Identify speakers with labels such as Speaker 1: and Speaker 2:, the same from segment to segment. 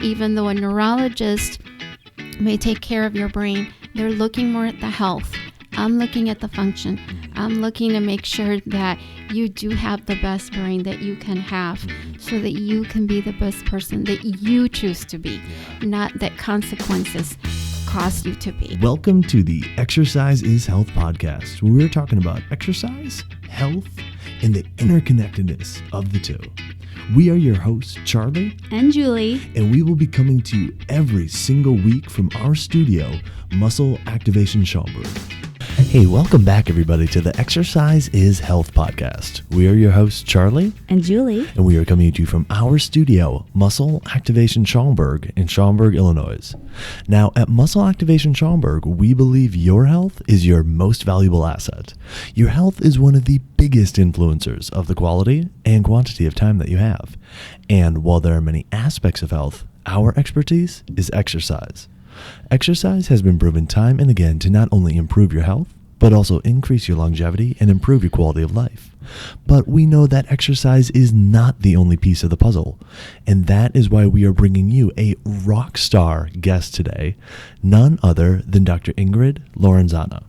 Speaker 1: Even though a neurologist may take care of your brain, they're looking more at the health. I'm looking at the function. I'm looking to make sure that you do have the best brain that you can have so that you can be the best person that you choose to be, not that consequences cause you to be.
Speaker 2: Welcome to the Exercise is Health podcast, where we're talking about exercise, health, and the interconnectedness of the two. We are your hosts, Charlie
Speaker 3: and Julie,
Speaker 2: and we will be coming to you every single week from our studio, Muscle Activation Schaumburg. Hey, welcome back, everybody, to the Exercise is Health podcast. We are your hosts, Charlie
Speaker 3: and Julie,
Speaker 2: and we are coming to you from our studio, Muscle Activation Schaumburg in Schaumburg, Illinois. Now, at Muscle Activation Schaumburg, we believe your health is your most valuable asset. Your health is one of the biggest influencers of the quality and quantity of time that you have. And while there are many aspects of health, our expertise is exercise. Exercise has been proven time and again to not only improve your health, but also increase your longevity and improve your quality of life. But we know that exercise is not the only piece of the puzzle, and that is why we are bringing you a rock star guest today, none other than Dr. Ingryd Lorenzana.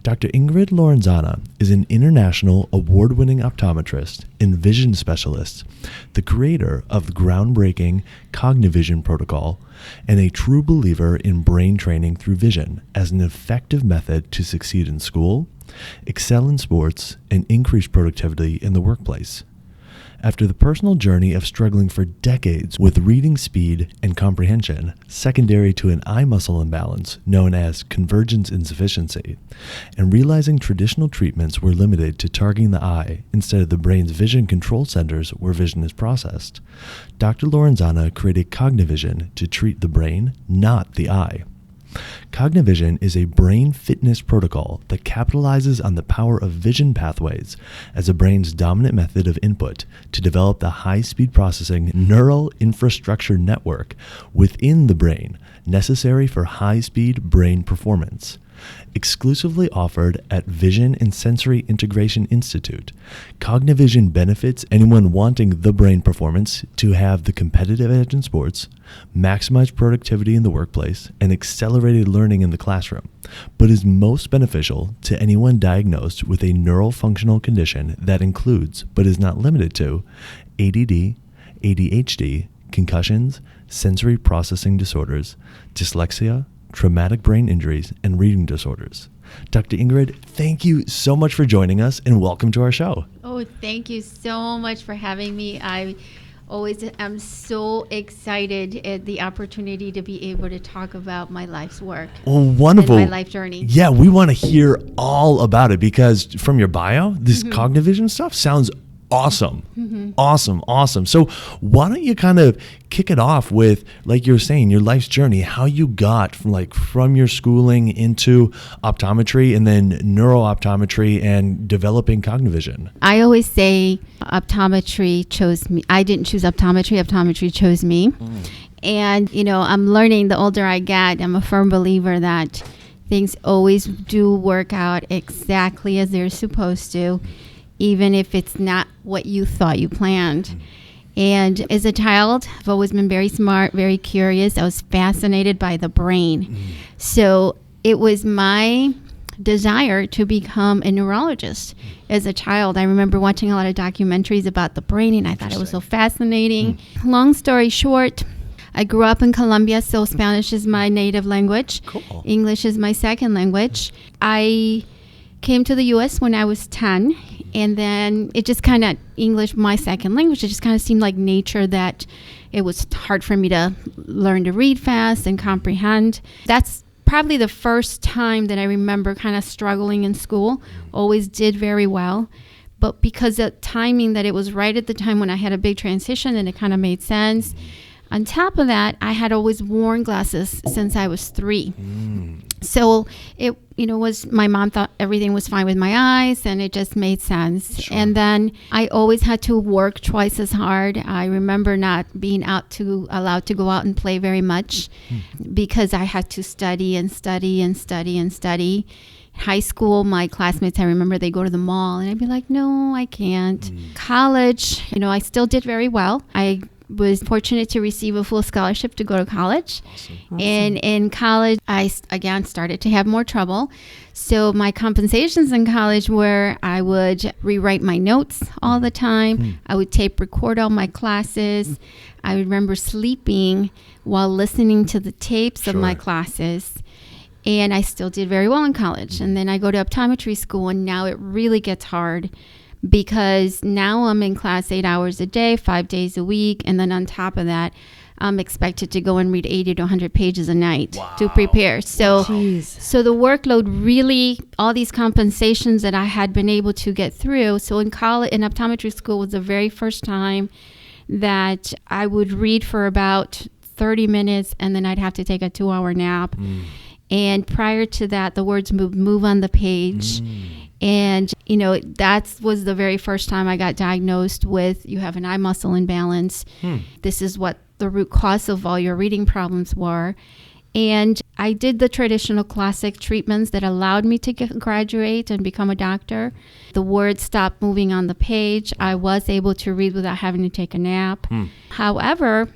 Speaker 2: Dr. Ingryd Lorenzana is an international award-winning optometrist and vision specialist, the creator of the groundbreaking Cognition protocol, and a true believer in brain training through vision as an effective method to succeed in school, excel in sports, and increase productivity in the workplace. After the personal journey of struggling for decades with reading speed and comprehension, secondary to an eye muscle imbalance known as convergence insufficiency, and realizing traditional treatments were limited to targeting the eye instead of the brain's vision control centers where vision is processed, Dr. Lorenzana created Cognition to treat the brain, not the eye. Cognition is a brain fitness protocol that capitalizes on the power of vision pathways as a brain's dominant method of input to develop the high-speed processing neural infrastructure network within the brain necessary for high-speed brain performance. Exclusively offered at Vision and Sensory Integration Institute, Cognition benefits anyone wanting the brain performance to have the competitive edge in sports, maximize productivity in the workplace, and accelerated learning in the classroom, but is most beneficial to anyone diagnosed with a neurofunctional condition that includes, but is not limited to, ADD, ADHD, concussions, sensory processing disorders, dyslexia, traumatic brain injuries, and reading disorders. Dr. Ingryd, thank you so much for joining us and welcome to our show.
Speaker 1: Oh, thank you so much for having me. I always am so excited at the opportunity to be able to talk about my life's work.
Speaker 2: Well, wonderful.
Speaker 1: And my life journey.
Speaker 2: Yeah, we want to hear all about it because from your bio, this Cognition stuff sounds awesome. Awesome. So why don't you kind of kick it off with, like you're saying, your life's journey, how you got from your schooling into optometry and then neuro-optometry and developing Cognition?
Speaker 1: I always say optometry chose me. I didn't choose optometry chose me. And, I'm learning the older I get, I'm a firm believer that things always do work out exactly as they're supposed to, even if it's not what you thought you planned. And as a child, I've always been very smart, very curious. I was fascinated by the brain. So it was my desire to become a neurologist. As a child, I remember watching a lot of documentaries about the brain, and I thought it was so fascinating. Long story short, I grew up in Colombia, so Spanish is my native language.
Speaker 2: Cool.
Speaker 1: English is my second language. I came to the U.S. when I was 10, and then it just kind of, English, my second language, it just kind of seemed like nature that it was hard for me to learn to read fast and comprehend. That's probably the first time that I remember kind of struggling in school. Always did very well, but because the timing that it was right at the time when I had a big transition and it kind of made sense. On top of that, I had always worn glasses since I was 3. So it, was, my mom thought everything was fine with my eyes and it just made sense. Sure. And then I always had to work twice as hard. I remember not being allowed to go out and play very much because I had to study. High school, my classmates, I remember they go to the mall and I'd be like, no, I can't. College, I still did very well. I was fortunate to receive a full scholarship to go to college.
Speaker 2: Awesome.
Speaker 1: And in college, I again started to have more trouble. So my compensations in college were I would rewrite my notes all the time. I would tape record all my classes. I remember sleeping while listening to the tapes of my classes. And I still did very well in college. And then I go to optometry school, and now it really gets hard because now I'm in class 8 hours a day, 5 days a week. And then on top of that, I'm expected to go and read 80 to 100 pages a night to prepare. So, so the workload really, all these compensations that I had been able to get through. So in college, in optometry school was the very first time that I would read for about 30 minutes and then I'd have to take a 2-hour nap. And prior to that, the words move on the page. And, you know, that was the very first time I got diagnosed with, you have an eye muscle imbalance. This is what the root cause of all your reading problems were. And I did the traditional classic treatments that allowed me to graduate and become a doctor. The words stopped moving on the page. I was able to read without having to take a nap. However,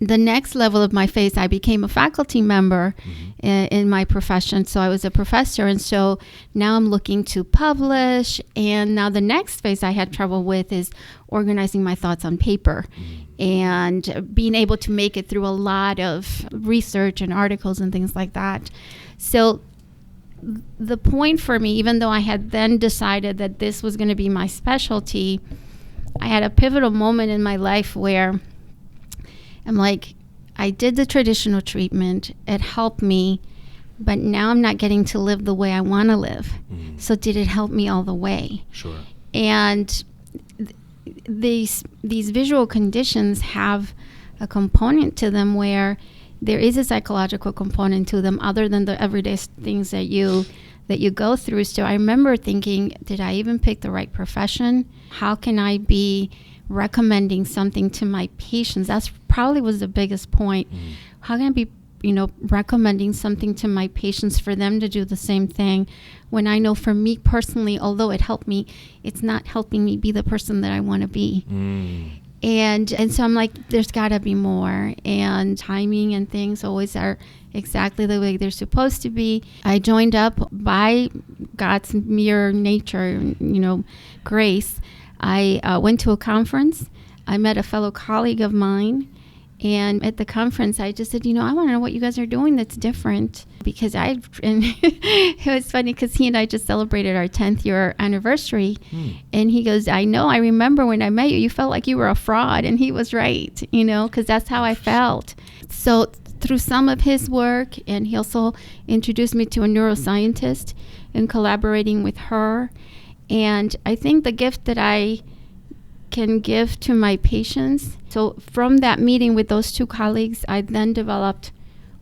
Speaker 1: the next level of my phase, I became a faculty member in my profession. So I was a professor. And so now I'm looking to publish. And now the next phase I had trouble with is organizing my thoughts on paper and being able to make it through a lot of research and articles and things like that. So the point for me, even though I had then decided that this was going to be my specialty, I had a pivotal moment in my life where I'm like, I did the traditional treatment. It helped me, but now I'm not getting to live the way I want to live. So did it help me all the way?
Speaker 2: Sure.
Speaker 1: And these visual conditions have a component to them where there is a psychological component to them other than the everyday things that you go through. So I remember thinking, did I even pick the right profession? How can I be recommending something to my patients? That's probably was the biggest point. How can I be, recommending something to my patients for them to do the same thing when I know for me personally, although it helped me, it's not helping me be the person that I want to be. And so I'm like, there's got to be more, and timing and things always are exactly the way they're supposed to be. I joined up by God's mere nature, grace. I went to a conference. I met a fellow colleague of mine. And at the conference, I just said, I want to know what you guys are doing that's different. Because and it was funny because he and I just celebrated our 10th year anniversary. And he goes, I remember when I met you, you felt like you were a fraud. And he was right, because that's how I felt. So through some of his work, and he also introduced me to a neuroscientist and collaborating with her. And I think the gift that I can give to my patients. So from that meeting with those two colleagues, I then developed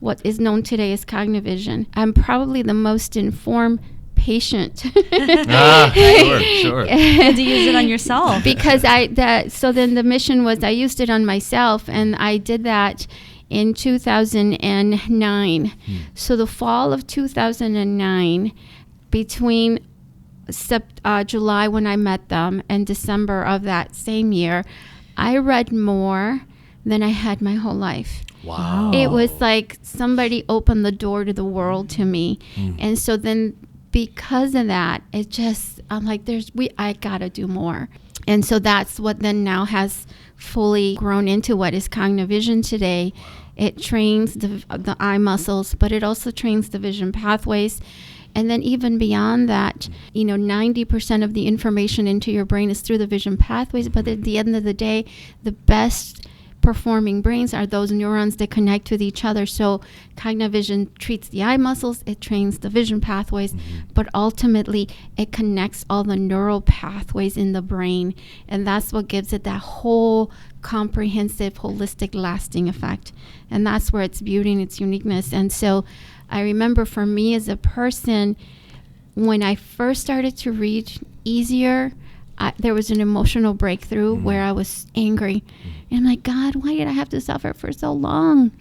Speaker 1: what is known today as Cognition. I'm probably the most informed patient.
Speaker 2: Sure.
Speaker 3: You had to use it on yourself.
Speaker 1: Because so then the mission was I used it on myself, and I did that in 2009. So the fall of 2009, between July when I met them and December of that same year, I read more than I had my whole life.
Speaker 2: Wow.
Speaker 1: It was like somebody opened the door to the world to me. And so then because of that, I'm like, I gotta do more. And so that's what then now has fully grown into what is Cognition today. It trains the eye muscles, but it also trains the vision pathways. And then even beyond that, 90% of the information into your brain is through the vision pathways. But at the end of the day, the best performing brains are those neurons that connect with each other. So Cognition treats the eye muscles, it trains the vision pathways, but ultimately it connects all the neural pathways in the brain. And that's what gives it that whole comprehensive, holistic, lasting effect. And that's where its beauty and its uniqueness. And so I remember for me as a person, when I first started to read easier, there was an emotional breakthrough where I was angry. And I'm like, God, why did I have to suffer for so long?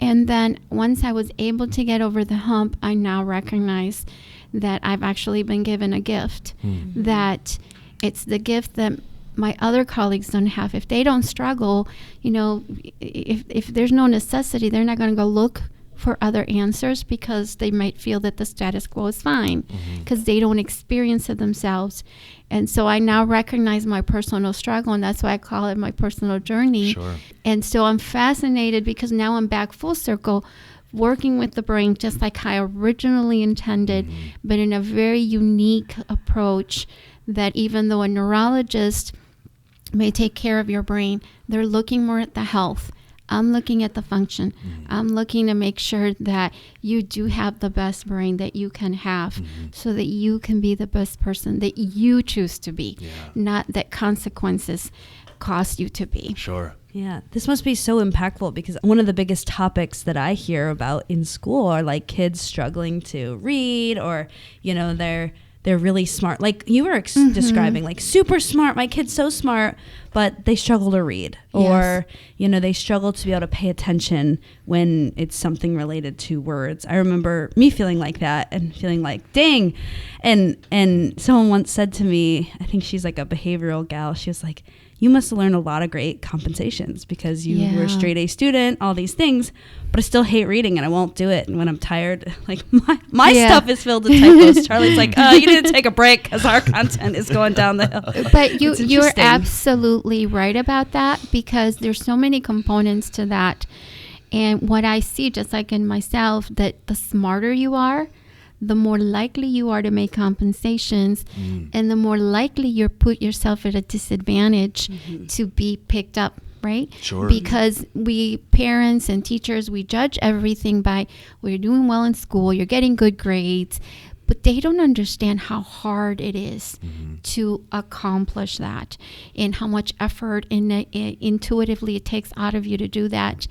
Speaker 1: And then once I was able to get over the hump, I now recognize that I've actually been given a gift, that it's the gift that my other colleagues don't have. If they don't struggle, if there's no necessity, they're not going to go look for other answers because they might feel that the status quo is fine because they don't experience it themselves. And so I now recognize my personal struggle, and that's why I call it my personal journey.
Speaker 2: Sure.
Speaker 1: And so I'm fascinated because now I'm back full circle, working with the brain just like I originally intended, but in a very unique approach that even though a neurologist may take care of your brain, they're looking more at the health. I'm looking at the function. I'm looking to make sure that you do have the best brain that you can have so that you can be the best person that you choose to be, not that consequences cost you to be.
Speaker 2: Sure.
Speaker 3: Yeah, this must be so impactful because one of the biggest topics that I hear about in school are like kids struggling to read, or, they're really smart. Like you were describing, like super smart. My kid's so smart, but they struggle to read, or, they struggle to be able to pay attention when it's something related to words. I remember me feeling like that and feeling like, dang. And someone once said to me, I think she's like a behavioral gal. She was like, you must have learned a lot of great compensations because you were a straight A student, all these things, but I still hate reading and I won't do it. And when I'm tired, like my stuff is filled with typos. Charlie's like, you need to take a break because our content is going down the hill.
Speaker 1: But you're absolutely right about that because there's so many components to that. And what I see, just like in myself, that the smarter you are, the more likely you are to make compensations, and the more likely you put yourself at a disadvantage to be picked up, right?
Speaker 2: Sure.
Speaker 1: Because we parents and teachers, we judge everything by, well, you're doing well in school, you're getting good grades, but they don't understand how hard it is to accomplish that and how much effort intuitively it takes out of you to do that.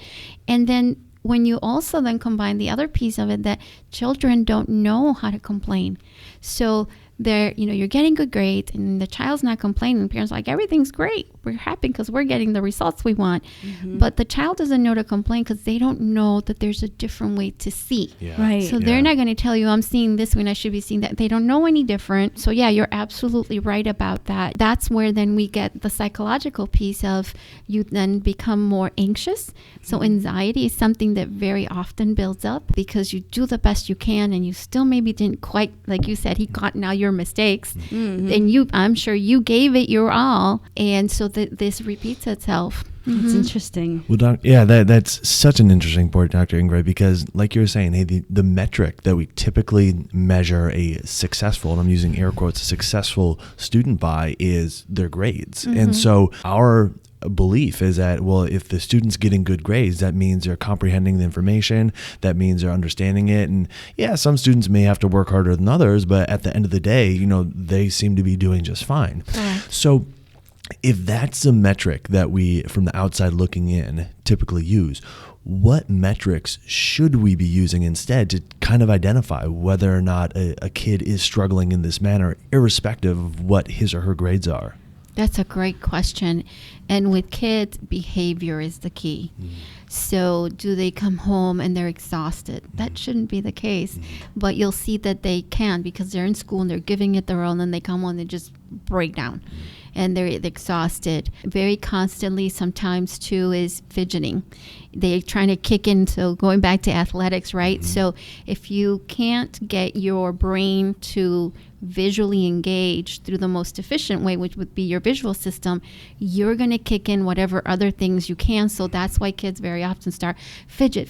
Speaker 1: And then when you also then combine the other piece of it, that children don't know how to complain. So they're, you're getting good grades and the child's not complaining. The parents are like, everything's great. We're happy because we're getting the results we want. But the child doesn't know to complain because they don't know that there's a different way to see.
Speaker 3: Right.
Speaker 1: So they're not going to tell you, I'm seeing this when I should be seeing that. They don't know any different. So yeah, you're absolutely right about that. That's where then we get the psychological piece of you then become more anxious. So anxiety is something that very often builds up because you do the best you can and you still maybe didn't quite, like you said, he got now your mistakes, and I'm sure you gave it your all, and so this repeats itself.
Speaker 3: That's interesting.
Speaker 2: Well, that's such an interesting point, Dr. Ingryd, because like you were saying, hey, the metric that we typically measure a successful, and I'm using air quotes, a successful student by is their grades. And so our belief is that, well, if the student's getting good grades, that means they're comprehending the information, that means they're understanding it. And yeah, some students may have to work harder than others, but at the end of the day, they seem to be doing just fine. So if that's the metric that we, from the outside looking in, typically use, what metrics should we be using instead to kind of identify whether or not a kid is struggling in this manner, irrespective of what his or her grades are?
Speaker 1: That's a great question. And with kids, behavior is the key. So do they come home and they're exhausted? That shouldn't be the case. But you'll see that they can because they're in school and they're giving it their all, and they come home and they just break down. And they're exhausted. Very constantly, sometimes too, is fidgeting. They're trying to kick in, so going back to athletics, right? So if you can't get your brain to visually engage through the most efficient way, which would be your visual system, you're going to kick in whatever other things you can. So that's why kids very often start fidget.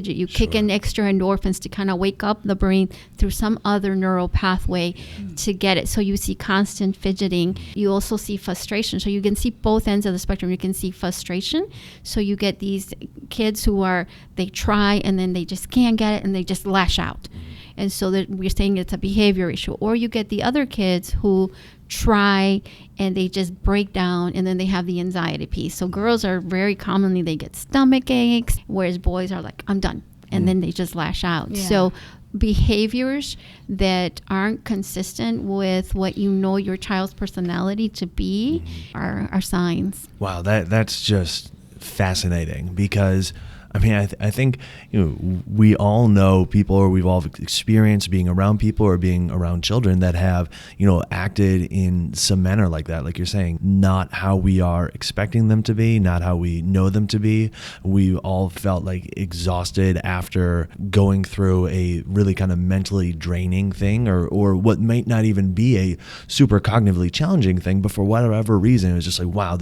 Speaker 1: You kick in extra endorphins to kind of wake up the brain through some other neural pathway to get it. So you see constant fidgeting. You also see frustration. So you can see both ends of the spectrum. You can see frustration. So you get these kids who they try and then they just can't get it and they just lash out. And so that we're saying it's a behavior issue. Or you get the other kids who try and they just break down and then they have the anxiety piece. So girls are very commonly, they get stomach aches, whereas boys are like, I'm done. And then they just lash out.
Speaker 3: Yeah.
Speaker 1: So behaviors that aren't consistent with what your child's personality to be are signs.
Speaker 2: Wow, that's just fascinating because I mean, I think, we all know people, or we've all experienced being around people or being around children that have, acted in some manner like that. Like you're saying, not how we are expecting them to be, not how we know them to be. We all felt like exhausted after going through a really kind of mentally draining thing, or what might not even be a super cognitively challenging thing, but for whatever reason, it was just like, wow,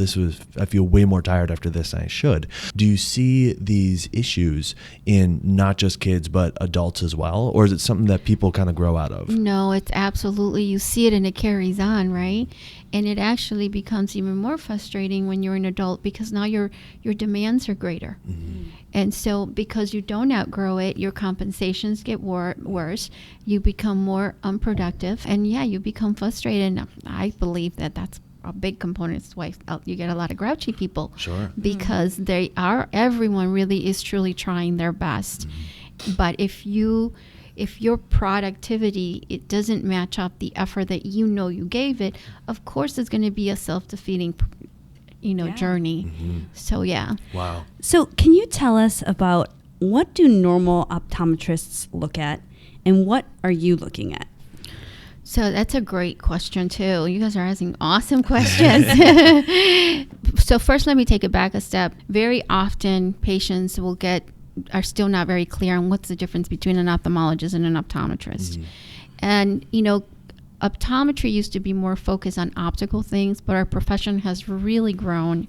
Speaker 2: I feel way more tired after this than I should. Do you see these issues in not just kids, but adults as well? Or is it something that people kind of grow out of?
Speaker 1: No, it's absolutely, you see it and it carries on, right? And it actually becomes even more frustrating when you're an adult, because now your demands are greater. Mm-hmm. And so because you don't outgrow it, your compensations get worse. You become more unproductive. And you become frustrated. And I believe that that's a big component. It's why you get a lot of grouchy people.
Speaker 2: Sure.
Speaker 1: Because everyone really is truly trying their best. Mm-hmm. But if your productivity, it doesn't match up the effort that you gave it, of course it's going to be a self-defeating journey. Mm-hmm. So
Speaker 2: Wow.
Speaker 3: So can you tell us about, what do normal optometrists look at, and what are you looking at?
Speaker 1: So that's a great question too. You guys are asking awesome questions. So first, let me take it back a step. Very often patients are still not very clear on what's the difference between an ophthalmologist and an optometrist. Mm-hmm. And, optometry used to be more focused on optical things, but our profession has really grown.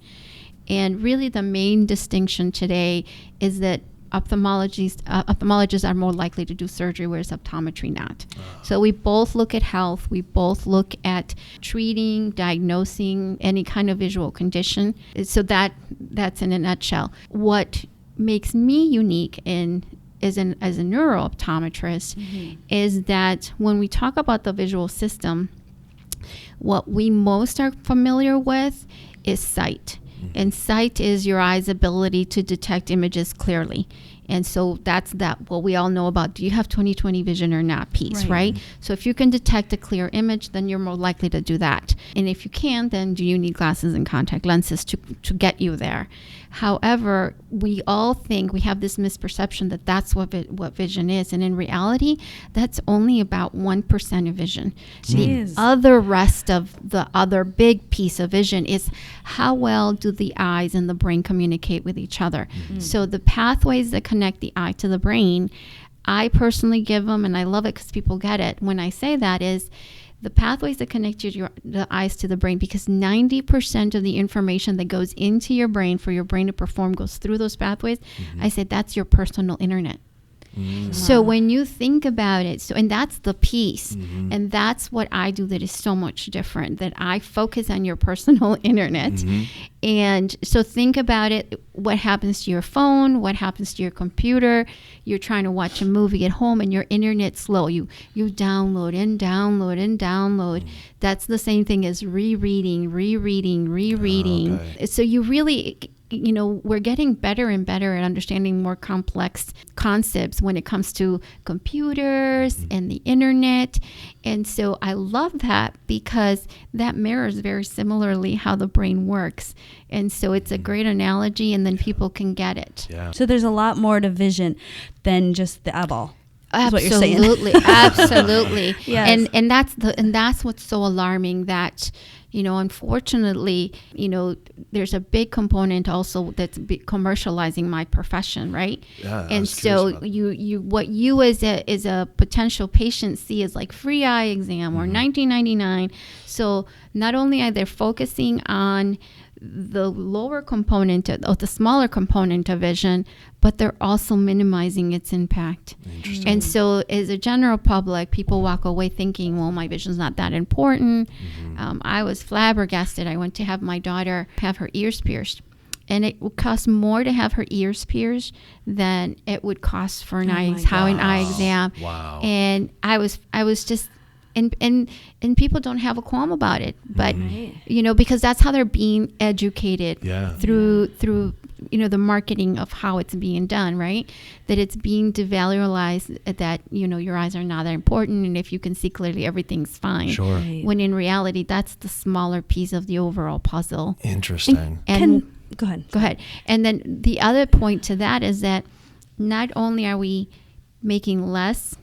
Speaker 1: And really the main distinction today is that ophthalmologists are more likely to do surgery, whereas optometry not. So we both look at health. We both look at treating, diagnosing any kind of visual condition. So that's in a nutshell. What makes me unique as a neuro-optometrist mm-hmm. is that when we talk about the visual system, what we most are familiar with is sight. Mm-hmm. And sight is your eye's ability to detect images clearly. And so that's what we all know about, do you have 20/20 vision or not piece, right? So if you can detect a clear image, then you're more likely to do that. And if you can't, then do you need glasses and contact lenses to get you there? However, we all think, we have this misperception that that's what vision is. And in reality, that's only about 1% of vision. The other rest of the other big piece of vision is how well do the eyes and the brain communicate with each other. Mm-hmm. So the pathways that connect the eye to the brain, I personally give them, and I love it because people get it when I say that, is the pathways that connect the eyes to the brain, because 90% of the information that goes into your brain for your brain to perform goes through those pathways. Mm-hmm. I said that's your personal internet. Mm-hmm. So when you think about it, and that's the piece, mm-hmm. and that's what I do that is so much different, that I focus on your personal internet. Mm-hmm. And so think about it, what happens to your phone, what happens to your computer. You're trying to watch a movie at home and your internet's slow. You download and download and download. Mm-hmm. That's the same thing as rereading. Okay. So you really... we're getting better and better at understanding more complex concepts when it comes to computers mm-hmm. and the internet. And so I love that, because that mirrors very similarly how the brain works. And so it's a great analogy, and then people can get it.
Speaker 2: Yeah.
Speaker 3: So there's a lot more to vision than just the eyeball.
Speaker 1: Absolutely. Absolutely.
Speaker 3: Yes.
Speaker 1: And that's what's so alarming, that unfortunately, there's a big component also that's commercializing my profession, right?
Speaker 2: Yeah,
Speaker 1: and so what you as a potential patient see is like free eye exam or mm-hmm. $19.99. So not only are they focusing on the lower component or the smaller component of vision, but they're also minimizing its impact.
Speaker 2: Interesting.
Speaker 1: And so as a general public, people walk away thinking, well, my vision's not that important. Mm-hmm. I was flabbergasted. I went to have my daughter have her ears pierced, and it would cost more to have her ears pierced than it would cost for an eye exam.
Speaker 2: Wow.
Speaker 1: And I was just... And people don't have a qualm about it, but because that's how they're being educated through the marketing of how it's being done, right? That it's being devalued, that your eyes are not that important, and if you can see clearly, everything's fine.
Speaker 2: Sure.
Speaker 1: When in reality, that's the smaller piece of the overall puzzle.
Speaker 2: Interesting.
Speaker 1: And
Speaker 3: Go ahead.
Speaker 1: Go ahead. And then the other point to that is that not only are we paying less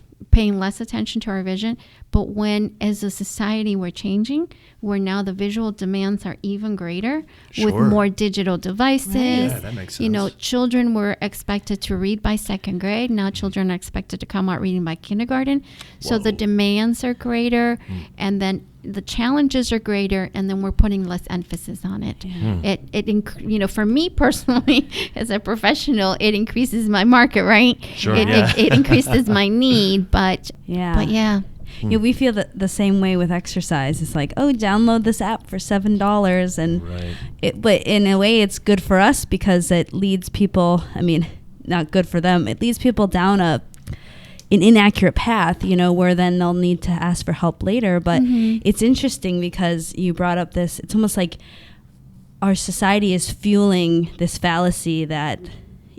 Speaker 1: attention to our vision, but when as a society we're changing, where now the visual demands are even greater with more digital devices.
Speaker 2: Right. Yeah, that makes sense.
Speaker 1: You know, children were expected to read by second grade. Now children are expected to come out reading by kindergarten. So the demands are greater, and then the challenges are greater, and then we're putting less emphasis on it. For me personally, as a professional, it increases my market, right?
Speaker 2: Sure.
Speaker 1: It increases my need, but yeah.
Speaker 3: Yeah, we feel the same way with exercise. It's like, oh, download this app for $7, and but in a way, it's good for us because it leads people. I mean, not good for them. It leads people down an inaccurate path, where then they'll need to ask for help later. But it's interesting because you brought up this. It's almost like our society is fueling this fallacy that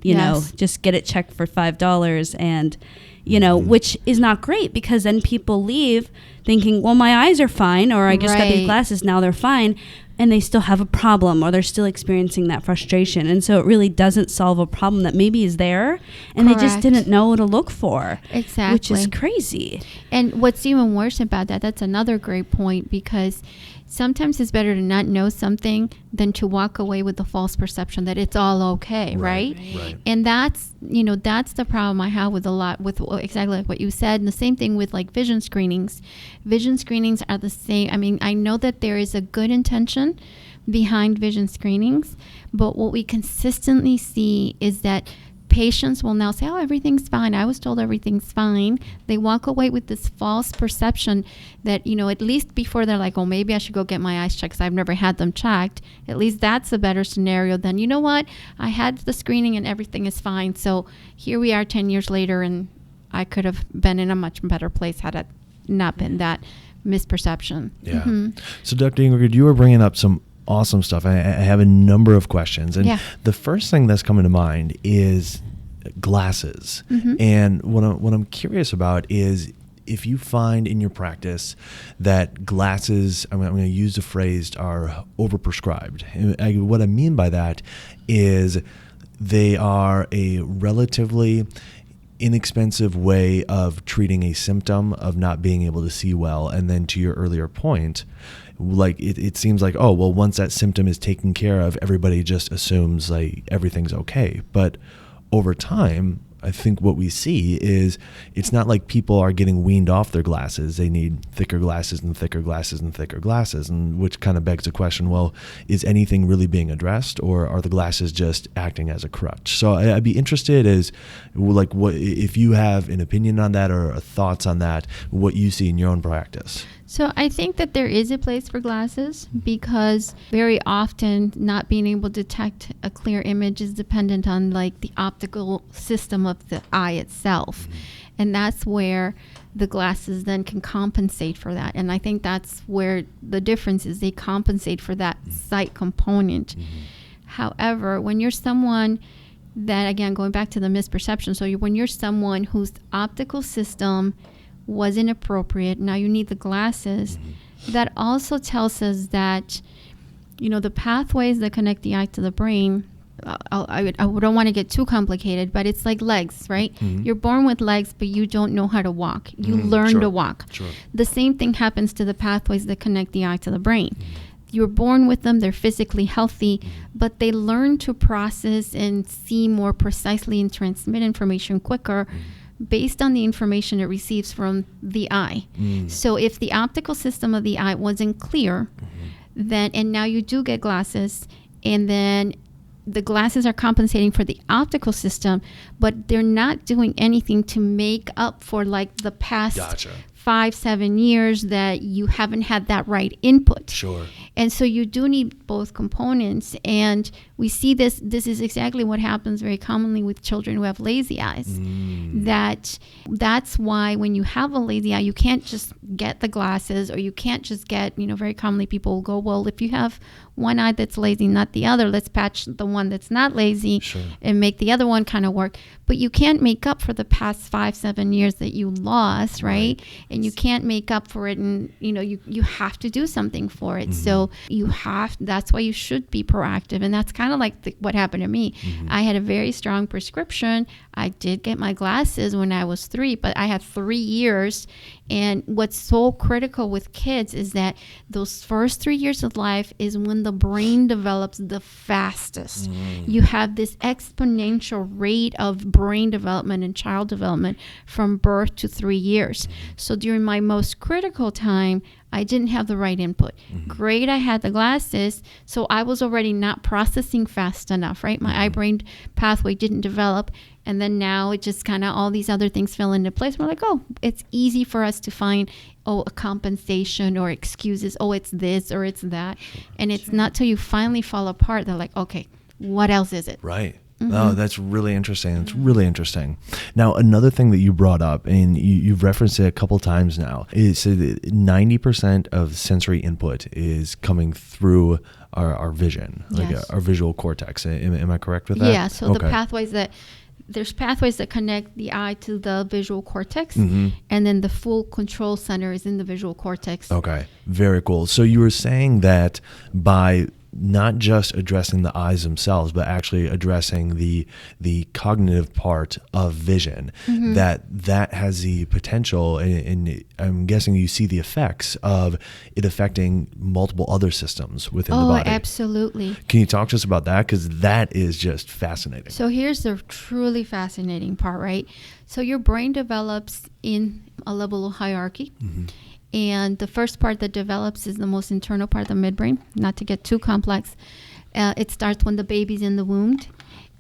Speaker 3: just get it checked for $5 and. Which is not great because then people leave thinking, well, my eyes are fine, or I just got these glasses, now they're fine, and they still have a problem, or they're still experiencing that frustration. And so it really doesn't solve a problem that maybe is there, and they just didn't know what to look for.
Speaker 1: Exactly.
Speaker 3: Which is crazy.
Speaker 1: And what's even worse about that's another great point, because sometimes it's better to not know something than to walk away with the false perception that it's all okay, right? And that's the problem I have with exactly like what you said. And the same thing with like vision screenings. Vision screenings are the same. I mean, I know that there is a good intention behind vision screenings, but what we consistently see is that patients will now say, oh, everything's fine. I was told everything's fine. They walk away with this false perception that, at least before they're like, oh, maybe I should go get my eyes checked because I've never had them checked. At least that's a better scenario than, you know what, I had the screening and everything is fine. So here we are 10 years later, and I could have been in a much better place had it not been that misperception.
Speaker 2: Yeah. So Dr. Ingryd, you were bringing up some awesome stuff. I have a number of questions. And the first thing that's coming to mind is glasses. And what I'm curious about is if you find in your practice that glasses, I'm going to use the phrase, are overprescribed. What I mean by that is they are a relatively inexpensive way of treating a symptom of not being able to see well. And then to your earlier point, like it seems like, oh, well, once that symptom is taken care of, everybody just assumes like everything's okay. But over time, I think what we see is it's not like people are getting weaned off their glasses. They need thicker glasses and thicker glasses and thicker glasses, and which kind of begs the question, well, is anything really being addressed, or are the glasses just acting as a crutch? So I'd be interested as like what if you have an opinion on that or thoughts on that, what you see in your own practice.
Speaker 1: So I think that there is a place for glasses because very often not being able to detect a clear image is dependent on like the optical system of the eye itself. And that's where the glasses then can compensate for that. And I think that's where the difference is. They compensate for that sight component. However, when you're someone that, again, going back to the misperception, so when you're someone whose optical system was inappropriate, now you need the glasses, that also tells us that, the pathways that connect the eye to the brain, I don't want to get too complicated, but it's like legs, right? You're born with legs, but you don't know how to walk. You learn to walk. The same thing happens to the pathways that connect the eye to the brain. You're born with them, they're physically healthy, but they learn to process and see more precisely and transmit information quicker based on the information it receives from the eye. So if the optical system of the eye wasn't clear, then, and now you do get glasses, and then the glasses are compensating for the optical system, but they're not doing anything to make up for like the past 5-7 years that you haven't had that right input. And so you do need both components. And we see this is exactly what happens very commonly with children who have lazy eyes. That's why when you have a lazy eye, you can't just get the glasses, or you can't just get, very commonly people will go, well, if you have one eye that's lazy, not the other, let's patch the one that's not lazy and make the other one kind of work. But you can't make up for the past 5-7 years that you lost, right? and you can't make up for it, and you have to do something for it. So that's why you should be proactive, and that's kind of like what happened to me. I had a very strong prescription. I did get my glasses when I was 3, but I had 3 years. And what's so critical with kids is that those first 3 years of life is when the brain develops the fastest. You have this exponential rate of brain development and child development from birth to 3 years. So during my most critical time, I didn't have the right input. Great, I had the glasses, so I was already not processing fast enough, right? My eye-brain pathway didn't develop, and then now it just kind of all these other things fell into place. We're like, oh, it's easy for us to find, a compensation or excuses. Oh, it's this or it's that. And it's not till you finally fall apart, they're like, okay, what else is it?
Speaker 2: Right. Oh, that's really interesting. It's really interesting. Now, another thing that you brought up, and you've referenced it a couple times now, is that 90% of sensory input is coming through our vision, like our visual cortex. Am I correct with that?
Speaker 1: Yeah. So the pathways there's pathways that connect the eye to the visual cortex, and then the full control center is in the visual cortex.
Speaker 2: Okay. Very cool. So you were saying that by not just addressing the eyes themselves, but actually addressing the cognitive part of vision, that has the potential, and I'm guessing you see the effects of it affecting multiple other systems within the body.
Speaker 1: Oh, absolutely.
Speaker 2: Can you talk to us about that? Because that is just fascinating.
Speaker 1: So here's the truly fascinating part, right? So your brain develops in a level of hierarchy. And the first part that develops is the most internal part of the midbrain, not to get too complex. It starts when the baby's in the womb.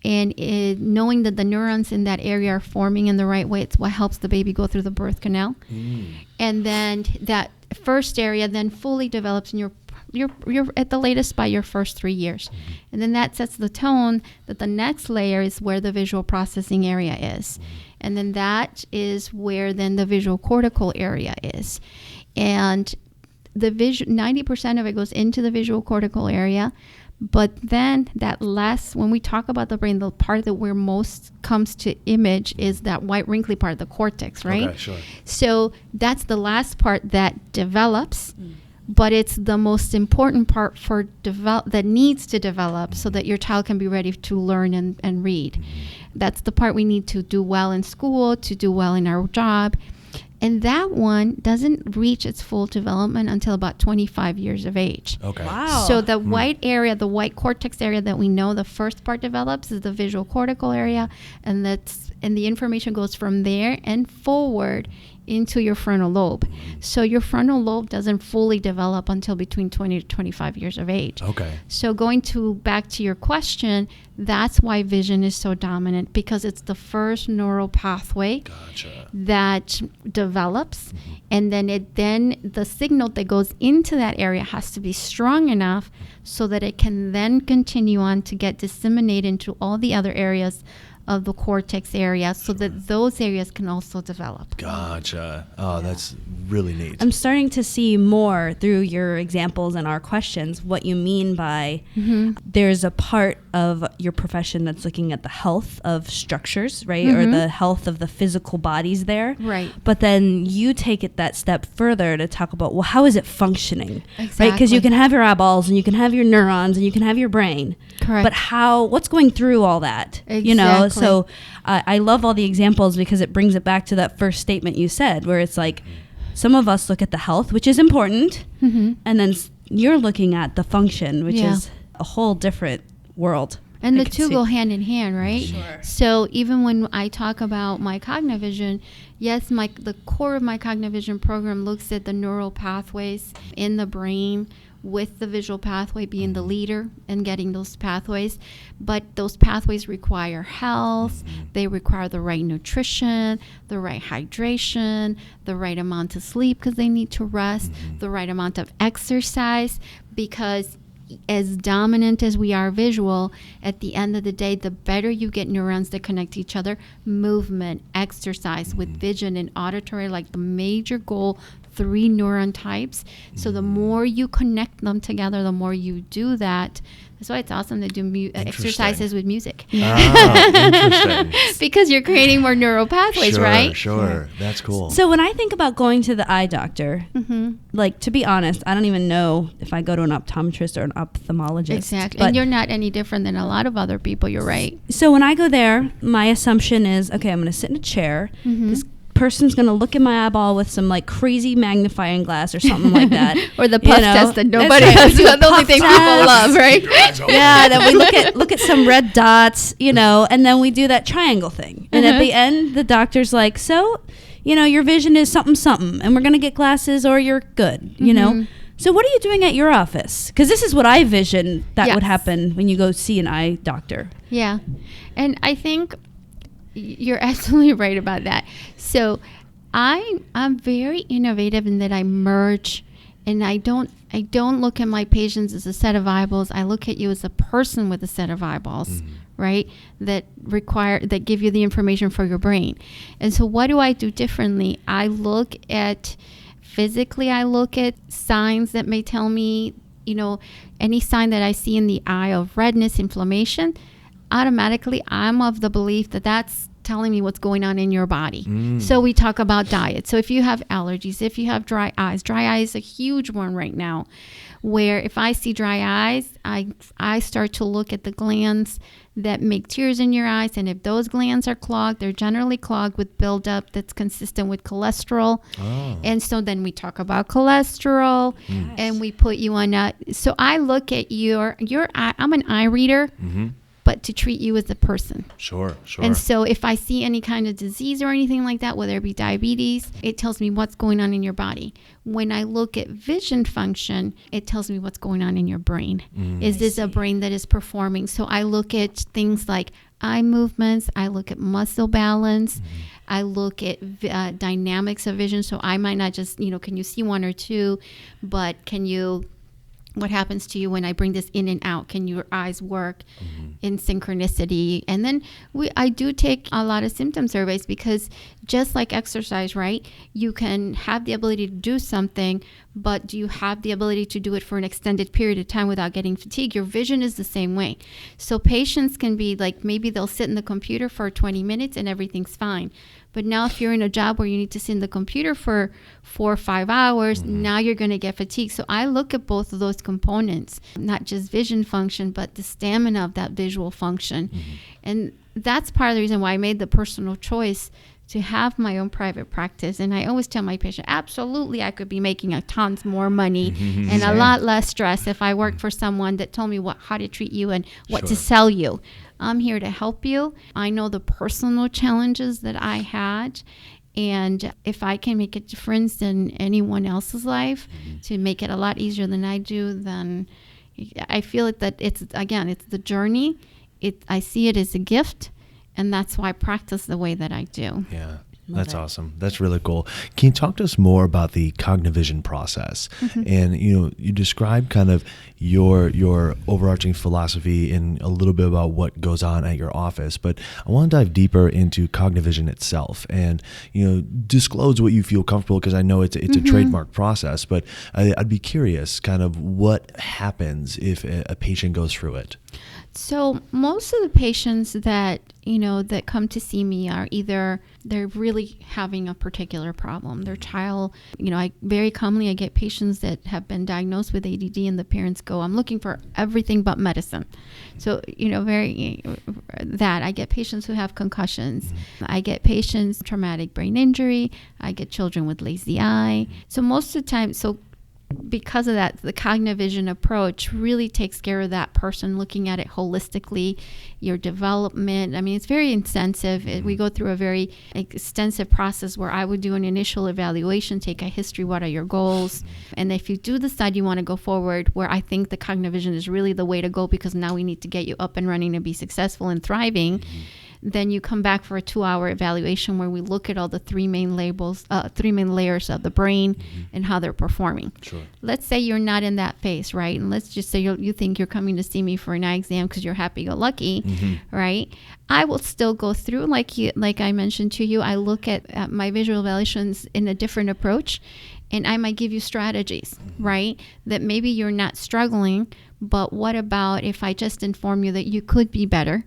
Speaker 1: And knowing that the neurons in that area are forming in the right way, it's what helps the baby go through the birth canal. And then that first area then fully develops in you're at the latest by your first 3 years. And then that sets the tone that the next layer is where the visual processing area is. And then that is where then the visual cortical area is. And the 90% of it goes into the visual cortical area. But then when we talk about the brain, the part that where most comes to image is that white wrinkly part, the cortex, right?
Speaker 2: Okay, sure.
Speaker 1: So that's the last part that develops, but it's the most important part that needs to develop so that your child can be ready to learn and read. That's the part we need to do well in school, to do well in our job. And that one doesn't reach its full development until about 25 years of age.
Speaker 2: Okay.
Speaker 3: Wow.
Speaker 1: So the white area, the white cortex area that we know the first part develops is the visual cortical area, and the information goes from there and forward into your frontal lobe. So your frontal lobe doesn't fully develop until between 20 to 25 years of age.
Speaker 2: Okay.
Speaker 1: So going back to your question, that's why vision is so dominant, because it's the first neural pathway that develops, and then the signal that goes into that area has to be strong enough so that it can then continue on to get disseminated into all the other areas of the cortex area, so that those areas can also develop.
Speaker 2: Gotcha. Oh, that's really neat.
Speaker 3: I'm starting to see more through your examples and our questions what you mean by there's a part of your profession that's looking at the health of structures, right? Or the health of the physical bodies there.
Speaker 1: Right.
Speaker 3: But then you take it that step further to talk about, well, how is it functioning?
Speaker 1: Exactly.
Speaker 3: Right? Because you can have your eyeballs and you can have your neurons and you can have your brain.
Speaker 1: Correct.
Speaker 3: But what's going through all that?
Speaker 1: Exactly.
Speaker 3: You know, so I love all the examples because it brings it back to that first statement you said, where it's like some of us look at the health, which is important, and then you're looking at the function, which is a whole different world.
Speaker 1: And the two go hand in hand, right?
Speaker 3: Sure.
Speaker 1: So even when I talk about my Cognivision, yes, the core of my Cognivision program looks at the neural pathways in the brain, with the visual pathway being the leader and getting those pathways. But those pathways require health. They require the right nutrition, the right hydration, the right amount of sleep because they need to rest, the right amount of exercise, because as dominant as we are visual, at the end of the day, the better you get neurons that connect to each other, movement, exercise with vision and auditory, like the major goal 3 neuron types. So the more you connect them together, the more you do that. That's why it's awesome to do exercises with music.
Speaker 2: Interesting.
Speaker 1: Because you're creating more neural pathways, right?
Speaker 2: Sure. That's cool.
Speaker 3: So when I think about going to the eye doctor, like, to be honest, I don't even know if I go to an optometrist or an ophthalmologist.
Speaker 1: Exactly.
Speaker 3: But
Speaker 1: And you're not any different than a lot of other people. You're right.
Speaker 3: so when I go there, my assumption is, okay, I'm going to sit in a chair. This person's going to look at my eyeball with some like crazy magnifying glass or something like that.
Speaker 1: Or the puff test that nobody
Speaker 3: That's right.
Speaker 1: has. That's the only thing people love, right?
Speaker 3: Yeah, then we look at some red dots, and then we do that triangle thing. And at the end, the doctor's like, so, your vision is something, and we're going to get glasses or you're good, So what are you doing at your office? Because this is what I vision that would happen when you go see an eye doctor.
Speaker 1: Yeah. And I think you're absolutely right about that. So I'm very innovative in that I merge, and I don't look at my patients as a set of eyeballs. I look at you as a person with a set of eyeballs, right? That give you the information for your brain. And so what do I do differently? I look at signs that may tell me, any sign that I see in the eye of redness, inflammation. Automatically, I'm of the belief that that's telling me what's going on in your body. So we talk about diet. So if you have allergies, if you have dry eyes is a huge one right now, where if I see dry eyes, I start to look at the glands that make tears in your eyes. And if those glands are clogged, they're generally clogged with buildup that's consistent with cholesterol. And so then we talk about cholesterol and we put you on so I look at your eye. I'm an eye reader. But to treat you as a person.
Speaker 2: Sure.
Speaker 1: And so if I see any kind of disease or anything like that, whether it be diabetes, it tells me what's going on in your body. When I look at vision function, it tells me what's going on in your brain. Is this a brain that is performing? So I look at things like eye movements. I look at muscle balance. I look at dynamics of vision. So I might not just, can you see one or two, but what happens to you when I bring this in and out? Can your eyes work in synchronicity? And then I do take a lot of symptom surveys, because just like exercise, right? You can have the ability to do something, but do you have the ability to do it for an extended period of time without getting fatigued? Your vision is the same way. So patients can be like, maybe they'll sit in the computer for 20 minutes and everything's fine. But now if you're in a job where you need to sit in the computer for 4 or 5 hours, now you're going to get fatigued. So I look at both of those components, not just vision function, but the stamina of that visual function. And that's part of the reason why I made the personal choice to have my own private practice. And I always tell my patient, absolutely, I could be making tons more money and a lot less stress if I worked for someone that told me how to treat you and what to sell you. I'm here to help you. I know the personal challenges that I had. And if I can make a difference in anyone else's life to make it a lot easier than I do, then I feel that it's the journey. I see it as a gift. And that's why I practice the way that I do.
Speaker 2: Yeah. That's awesome. That's really cool. Can you talk to us more about the Cognition process? And, you described kind of your overarching philosophy and a little bit about what goes on at your office, but I want to dive deeper into Cognition itself and, disclose what you feel comfortable, because I know it's a trademark process, but I'd be curious kind of what happens if a patient goes through it.
Speaker 1: So most of the patients that come to see me are either they're really having a particular problem. Their child, I get patients that have been diagnosed with ADD and the parents go, I'm looking for everything but medicine. So, I get patients who have concussions. I get patients traumatic brain injury. I get children with lazy eye. So most of the time, because of that, the Cognition approach really takes care of that person, looking at it holistically, your development. I mean, it's very intensive. We go through a very extensive process where I would do an initial evaluation, take a history, what are your goals? And if you do decide you want to go forward, where I think the Cognition is really the way to go, because now we need to get you up and running and be successful and thriving. Then you come back for a 2-hour evaluation where we look at all the three main layers of the brain and how they're performing.
Speaker 2: Sure. Let's
Speaker 1: say you're not in that phase, right? And let's just say you think you're coming to see me for an eye exam because you're happy-go-lucky, right? I will still go through, like I mentioned to you, I look at my visual evaluations in a different approach. and I might give you strategies, right? That maybe you're not struggling, but what about if I just inform you that you could be better?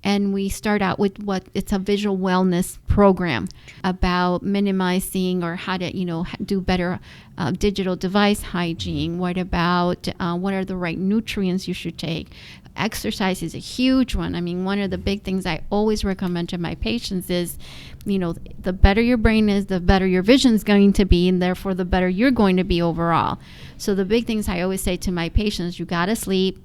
Speaker 1: And we start out with it's a visual wellness program about minimizing or how to, do better digital device hygiene. What about what are the right nutrients you should take? Exercise is a huge one. I mean, one of the big things I always recommend to my patients is, the better your brain is, the better your vision is going to be, and therefore the better you're going to be overall. So the big things I always say to my patients, you got to sleep,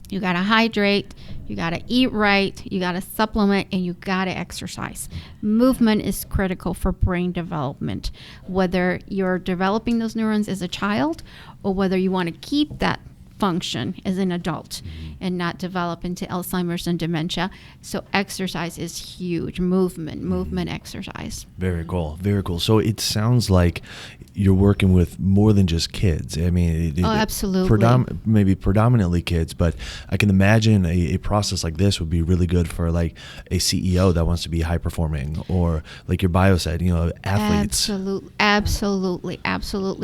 Speaker 1: you got to hydrate, you got to eat right, you got to supplement, and you got to exercise. Movement is critical for brain development, whether you're developing those neurons as a child or whether you want to keep that function as an adult and not develop into Alzheimer's and dementia. So exercise is huge. Movement, exercise.
Speaker 2: Very cool. Very cool. So it sounds like you're working with more than just kids. I mean,
Speaker 1: absolutely.
Speaker 2: Maybe predominantly kids, but I can imagine a process like this would be really good for like a CEO that wants to be high performing, or like your bio said, athletes.
Speaker 1: Absolutely.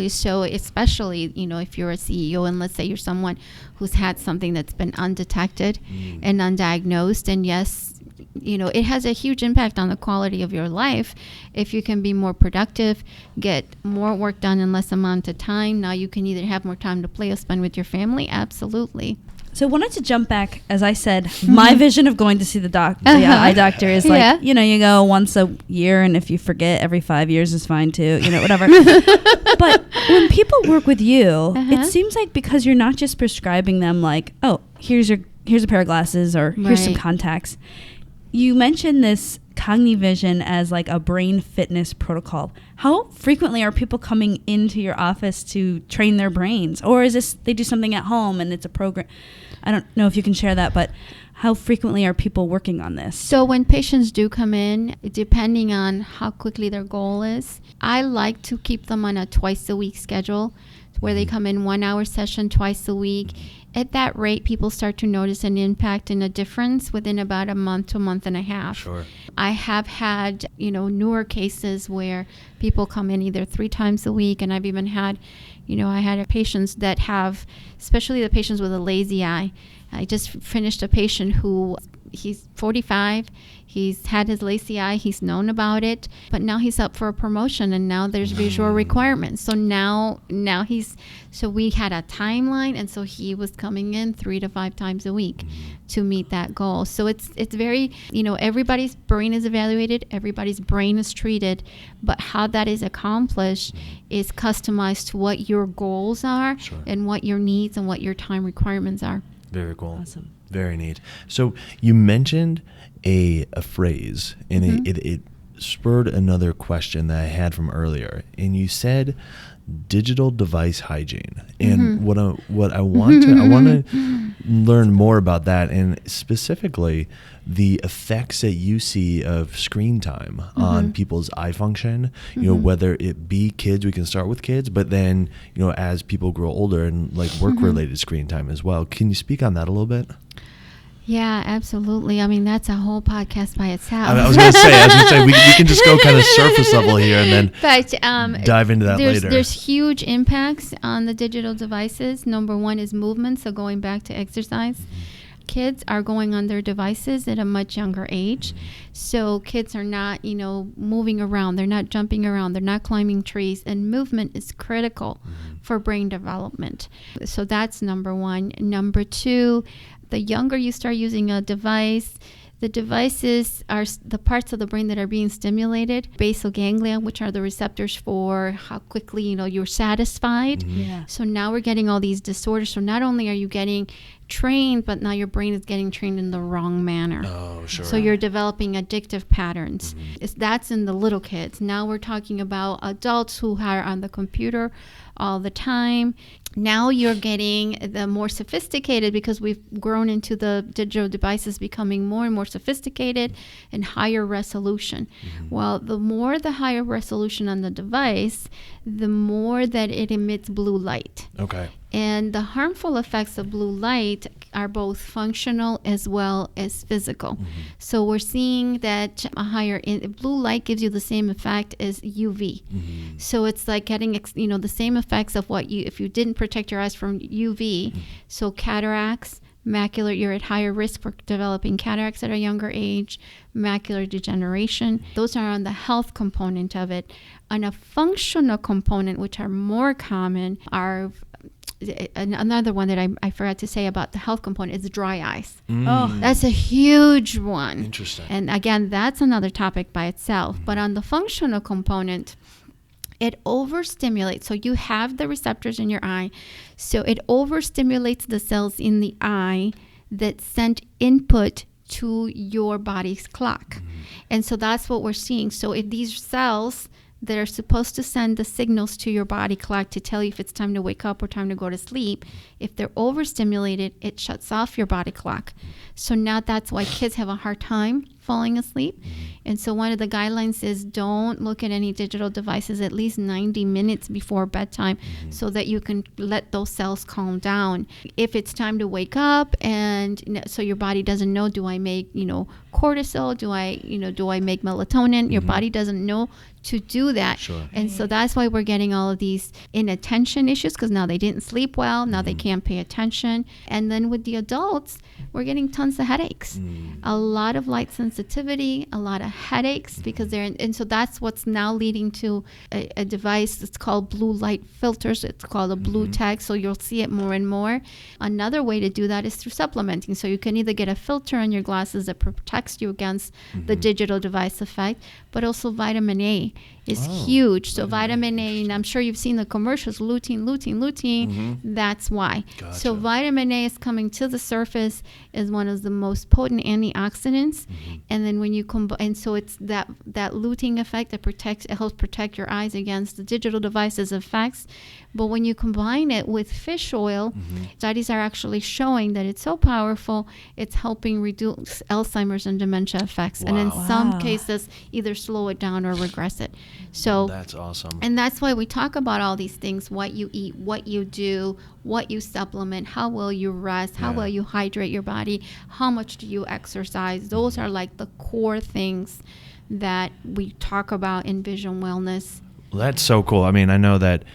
Speaker 1: So especially, if you're a CEO and let's say you're someone who's had something that's been undetected and undiagnosed, and yes, it has a huge impact on the quality of your life. If you can be more productive, get more work done in less amount of time, now you can either have more time to play or spend with your family. Absolutely.
Speaker 3: So I wanted to jump back. As I said, my vision of going to see the eye doctor is like, you go once a year, and if you forget, every 5 years is fine too, whatever. But when people work with you, it seems like because you're not just prescribing them like, oh, here's a pair of glasses, or here's some contacts. You mentioned this Cognition as like a brain fitness protocol. How frequently are people coming into your office to train their brains? Or is this, they do something at home and it's a program? I don't know if you can share that, but how frequently are people working on this?
Speaker 1: So when patients do come in, depending on how quickly their goal is, I like to keep them on a twice a week schedule where they come in 1 hour session twice a week. At that rate, people start to notice an impact and a difference within about a month to a month and a half.
Speaker 2: Sure.
Speaker 1: I have had, newer cases where people come in either 3 times a week, and I've even had, I had patients that have, especially the patients with a lazy eye. I just finished a patient who, he's 45, he's had his lazy eye, he's known about it, but now he's up for a promotion, and now there's visual requirements. So now so we had a timeline, and so he was coming in 3 to 5 times a week to meet that goal. So it's very, everybody's brain is evaluated, everybody's brain is treated, but how that is accomplished is customized to what your goals are and what your needs and what your time requirements are.
Speaker 2: Very cool.
Speaker 3: Awesome.
Speaker 2: Very neat. So you mentioned a phrase, and it spurred another question that I had from earlier. And you said digital device hygiene. And what I want to learn more about that, and specifically the effects that you see of screen time on people's eye function, whether it be kids, we can start with kids, but then, as people grow older, and like work-related screen time as well. Can you speak on that a little bit?
Speaker 1: Yeah, absolutely. I mean, that's a whole podcast by itself.
Speaker 2: I was going to say, we can just go kind of surface level here and then dive into that later.
Speaker 1: There's huge impacts on the digital devices. Number one is movement, so going back to exercise. Kids are going on their devices at a much younger age. So kids are not, moving around. They're not jumping around. They're not climbing trees. And movement is critical for brain development. So that's number one. Number two, the younger you start using a device, the devices are the parts of the brain that are being stimulated, basal ganglia, which are the receptors for how quickly, you're satisfied.
Speaker 3: Yeah.
Speaker 1: So now we're getting all these disorders. So not only are you getting trained, but now your brain is getting trained in the wrong manner.
Speaker 2: Oh, sure.
Speaker 1: So you're developing addictive patterns. That's in the little kids. Now we're talking about adults who are on the computer all the time. Now you're getting the more sophisticated, because we've grown into the digital devices becoming more and more sophisticated and higher resolution. Well, the higher resolution on the device, the more that it emits blue light.
Speaker 2: Okay.
Speaker 1: And the harmful effects of blue light are both functional as well as physical. So we're seeing that a higher blue light gives you the same effect as UV. So it's like getting the same effects of what you, if you didn't protect your eyes from UV. So cataracts, macular, you're at higher risk for developing cataracts at a younger age, macular degeneration. Those are on the health component of it. On a functional component, which are more common, are another one that I forgot to say about the health component is dry eyes. Oh, that's a huge one.
Speaker 2: Interesting.
Speaker 1: And again, that's another topic by itself. But on the functional component, it overstimulates. So you have the receptors in your eye. So it overstimulates the cells in the eye that send input to your body's clock. And so that's what we're seeing. So if these cells that are supposed to send the signals to your body clock to tell you if it's time to wake up or time to go to sleep, if they're overstimulated, it shuts off your body clock. So now that's why kids have a hard time falling asleep. And so one of the guidelines is don't look at any digital devices at least 90 minutes before bedtime so that you can let those cells calm down. If it's time to wake up, and so your body doesn't know, do I make, cortisol? Do I make melatonin? Your body doesn't know to do that.
Speaker 2: Sure.
Speaker 1: And so that's why we're getting all of these inattention issues, because now they didn't sleep well, now they can't pay attention. And then with the adults, we're getting tons of headaches, a lot of light sensitivity, a lot of headaches, because and so that's what's now leading to a device that's called blue light filters. It's called a blue tag, so you'll see it more and more. Another way to do that is through supplementing. So you can either get a filter on your glasses that protects you against the digital device effect, but also vitamin A is huge. So vitamin A, and I'm sure you've seen the commercials, lutein. That's why.
Speaker 2: Gotcha.
Speaker 1: So vitamin A is coming to the surface as one of the most potent antioxidants. And then when you combine, and so it's that lutein effect that it helps protect your eyes against the digital devices effects. But when you combine it with fish oil, studies are actually showing that it's so powerful, it's helping reduce Alzheimer's and dementia effects. And in some cases, either slow it down or regress it. So
Speaker 2: that's awesome.
Speaker 1: And that's why we talk about all these things: what you eat, what you do, what you supplement, how well you rest, how well you hydrate your body, how much do you exercise. Those are like the core things that we talk about in vision wellness.
Speaker 2: Well, that's so cool. I mean, I know that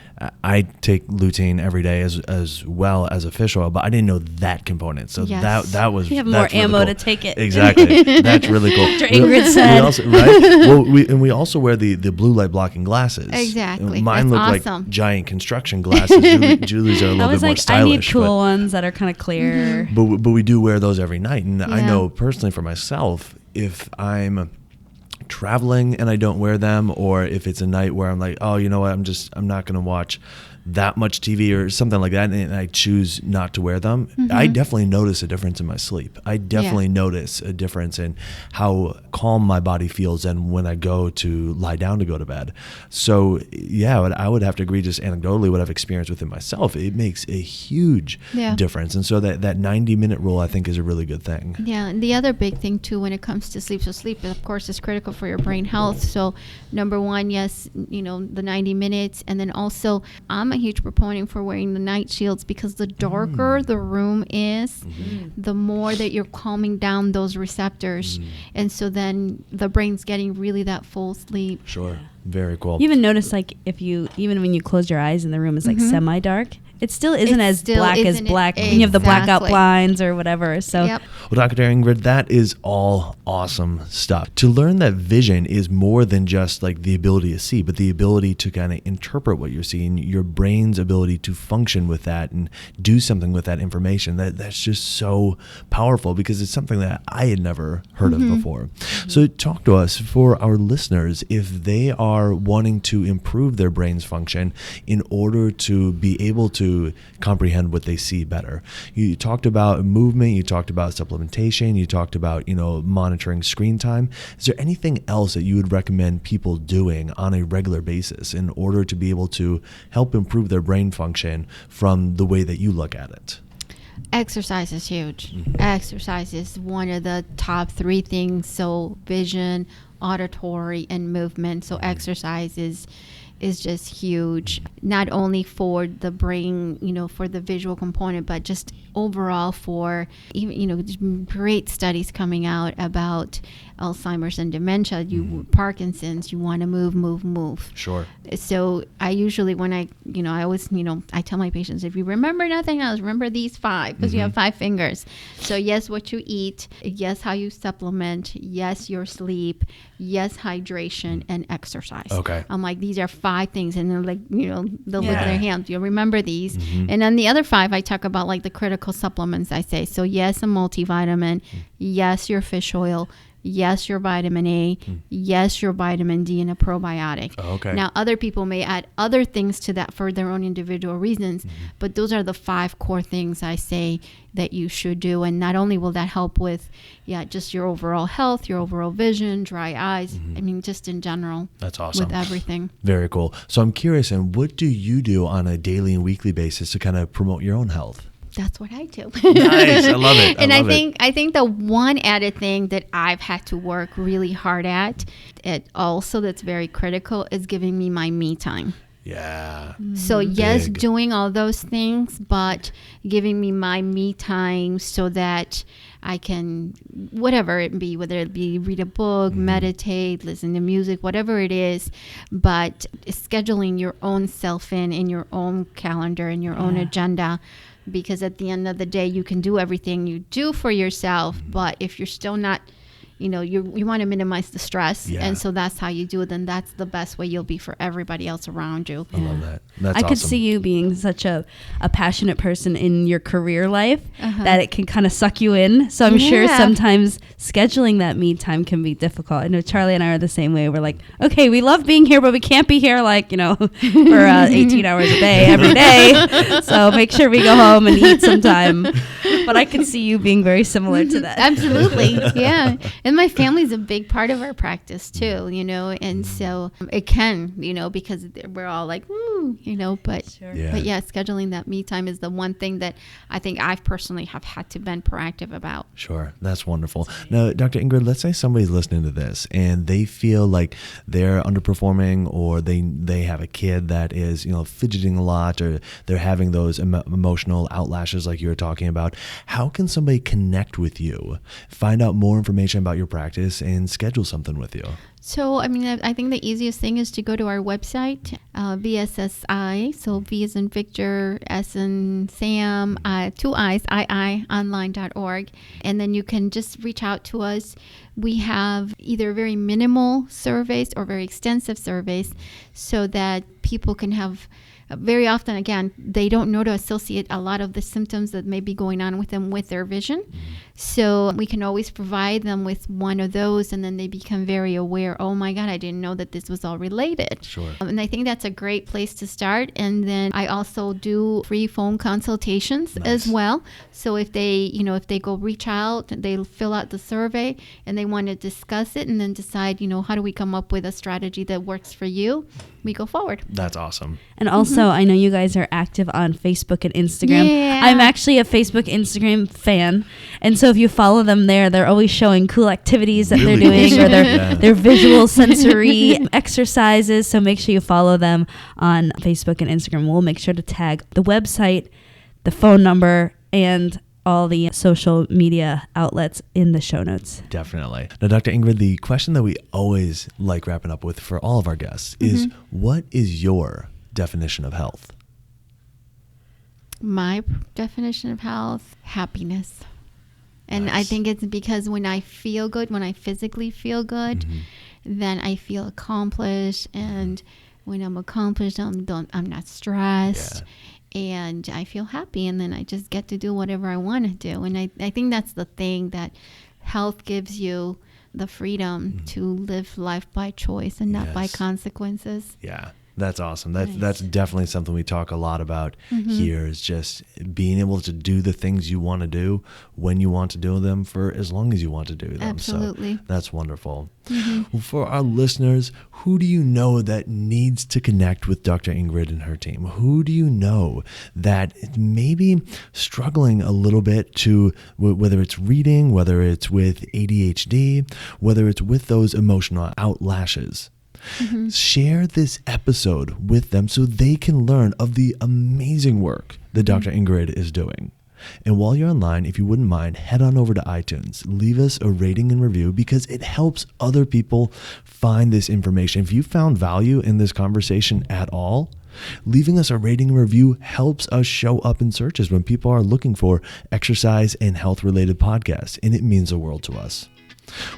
Speaker 2: I take lutein every day as well as a fish oil, but I didn't know that component. So that was,
Speaker 3: you have more
Speaker 2: really
Speaker 3: ammo
Speaker 2: cool.
Speaker 3: to take it.
Speaker 2: Exactly. That's really cool.
Speaker 3: Dr. Ingryd said.
Speaker 2: We also, right? Well, we also wear the blue light blocking glasses.
Speaker 1: Exactly.
Speaker 2: Mine
Speaker 1: That's
Speaker 2: look
Speaker 1: awesome.
Speaker 2: like giant construction glasses. Julie's are a little bit more stylish.
Speaker 3: I need cool ones that are kind of clear.
Speaker 2: But we do wear those every night. And I know personally for myself, if I'm traveling and I don't wear them, or if it's a night where I'm like, oh, you know what, I'm not going to watch that much TV or something like that, and I choose not to wear them, I definitely notice a difference in my sleep. I definitely notice a difference in how calm my body feels and when I go to lie down to go to bed. So I would have to agree, just anecdotally, what I've experienced within myself, it makes a huge difference. And so that 90-minute rule, I think, is a really good thing.
Speaker 1: Yeah, and the other big thing too when it comes to sleep, so sleep of course is critical for your brain health. So number one, the 90 minutes, and then also I'm a huge proponent for wearing the night shields, because the darker the room is, the more that you're calming down those receptors. And so then the brain's getting really that full sleep.
Speaker 2: Sure. Very cool.
Speaker 3: You even notice, like, even when you close your eyes and the room is like semi-dark, it still isn't as black as black when you have the blackout blinds or whatever. So,
Speaker 2: Well, Dr. Ingryd, that is all awesome stuff. To learn that vision is more than just like the ability to see, but the ability to kind of interpret what you're seeing, your brain's ability to function with that and do something with that information. That's just so powerful, because it's something that I had never heard of before. So talk to us, for our listeners, if they are wanting to improve their brain's function in order to be able to comprehend what they see better. You talked about movement, you talked about supplementation, you talked about, monitoring screen time. Is there anything else that you would recommend people doing on a regular basis in order to be able to help improve their brain function from the way that you look at it?
Speaker 1: Exercise is huge. Exercise is one of the top 3 things. So vision, auditory, and movement. So exercise is just huge, not only for the brain, for the visual component, but just overall for even, great studies coming out about Alzheimer's and dementia, Parkinson's, you want to move.
Speaker 2: Sure.
Speaker 1: So I usually, when I always, I tell my patients, if you remember nothing else, remember these 5, because you have 5 fingers. So yes, what you eat, yes, how you supplement, yes, your sleep, yes, hydration, and exercise.
Speaker 2: Okay.
Speaker 1: I'm like, these are 5 things. And they're like, they'll look at their hands. You'll remember these. And then the other 5, I talk about like the critical supplements, I say. So yes, a multivitamin, yes, your fish oil, yes, your vitamin A, yes, your vitamin D, and a probiotic.
Speaker 2: Okay.
Speaker 1: Now, other people may add other things to that for their own individual reasons, but those are the 5 core things I say that you should do. And not only will that help with, just your overall health, your overall vision, dry eyes, I mean, just in general.
Speaker 2: That's awesome.
Speaker 1: With everything.
Speaker 2: Very cool. So I'm curious, and what do you do on a daily and weekly basis to kind of promote your own health?
Speaker 1: That's what I do.
Speaker 2: Nice. I love it.
Speaker 1: And I think the one added thing that I've had to work really hard at, also that's very critical, is giving me my me time.
Speaker 2: Yeah.
Speaker 1: So yes,
Speaker 2: Big.
Speaker 1: doing all those things, but giving me my me time so that I can, whatever it be, whether it be read a book, meditate, listen to music, whatever it is, but scheduling your own self in your own calendar, in your own agenda. Because at the end of the day, you can do everything you do for yourself, but if you're still not, you want to minimize the stress.
Speaker 2: Yeah.
Speaker 1: And so that's how you do it. Then that's the best way you'll be for everybody else around you.
Speaker 2: I love that. That's
Speaker 3: I
Speaker 2: awesome.
Speaker 3: could see you being such a passionate person in your career life that it can kind of suck you in. So I'm sure sometimes scheduling that me time can be difficult. I know Charlie and I are the same way. We're like, okay, we love being here, but we can't be here for 18 hours a day, every day. So make sure we go home and eat sometime. But I can see you being very similar to that.
Speaker 1: Absolutely. Yeah. And my family's a big part of our practice too, and so it can, because we're all like, but
Speaker 3: Sure.
Speaker 1: but scheduling that me time is the one thing that I think I've personally have had to been proactive about.
Speaker 2: Sure. That's wonderful. Now, Dr. Ingryd, let's say somebody's listening to this and they feel like they're underperforming, or they have a kid that is, fidgeting a lot, or they're having those emotional outlashes like you were talking about. How can somebody connect with you, find out more information about your practice, and schedule something with you?
Speaker 1: So, I think the easiest thing is to go to our website, VSSI, so V as in Victor, S in Sam, 2 I's, online.org. And then you can just reach out to us. We have either very minimal surveys or very extensive surveys so that people can have, very often, again, they don't know to associate a lot of the symptoms that may be going on with them with their vision. So we can always provide them with one of those, and then they become very aware, oh my God, I didn't know that this was all related.
Speaker 2: Sure.
Speaker 1: And I think that's a great place to start. And then I also do free phone consultations as well. So if they, if they go reach out, they'll fill out the survey and they want to discuss it and then decide, how do we come up with a strategy that works for you? We go forward.
Speaker 2: That's awesome.
Speaker 3: And also, I know you guys are active on Facebook and Instagram.
Speaker 1: Yeah.
Speaker 3: I'm actually a Facebook, Instagram fan. And so if you follow them there, they're always showing cool activities that
Speaker 2: Really
Speaker 3: they're doing
Speaker 2: cool.
Speaker 3: or their visual sensory exercises. So make sure you follow them on Facebook and Instagram. We'll make sure to tag the website, the phone number, and all the social media outlets in the show notes.
Speaker 2: Definitely. Now, Dr. Ingryd, the question that we always like wrapping up with for all of our guests is, what is your definition of health?
Speaker 1: My definition of health, happiness. And
Speaker 2: Nice.
Speaker 1: I think it's because when I feel good, when I physically feel good, then I feel accomplished. And when I'm accomplished, I'm not stressed. And I feel happy, and then I just get to do whatever I want to do. And I think that's the thing, that health gives you the freedom to live life by choice and not by consequences.
Speaker 2: Yeah. That's awesome.
Speaker 1: Nice.
Speaker 2: That's definitely something we talk a lot about here, is just being able to do the things you want to do when you want to do them for as long as you want to do them.
Speaker 1: Absolutely.
Speaker 2: So that's wonderful. Well, for our listeners, who do you know that needs to connect with Dr. Ingryd and her team? Who do you know that may be struggling a little bit to, whether it's reading, whether it's with ADHD, whether it's with those emotional outlashes? Share this episode with them so they can learn of the amazing work that Dr. Ingryd is doing. And while you're online, if you wouldn't mind, head on over to iTunes. Leave us a rating and review because it helps other people find this information. If you found value in this conversation at all, leaving us a rating and review helps us show up in searches when people are looking for exercise and health-related podcasts, and it means the world to us.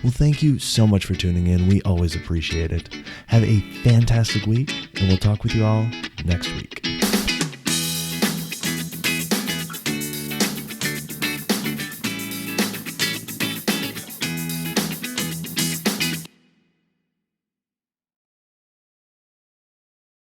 Speaker 2: Well, thank you so much for tuning in. We always appreciate it. Have a fantastic week, and we'll talk with you all next week.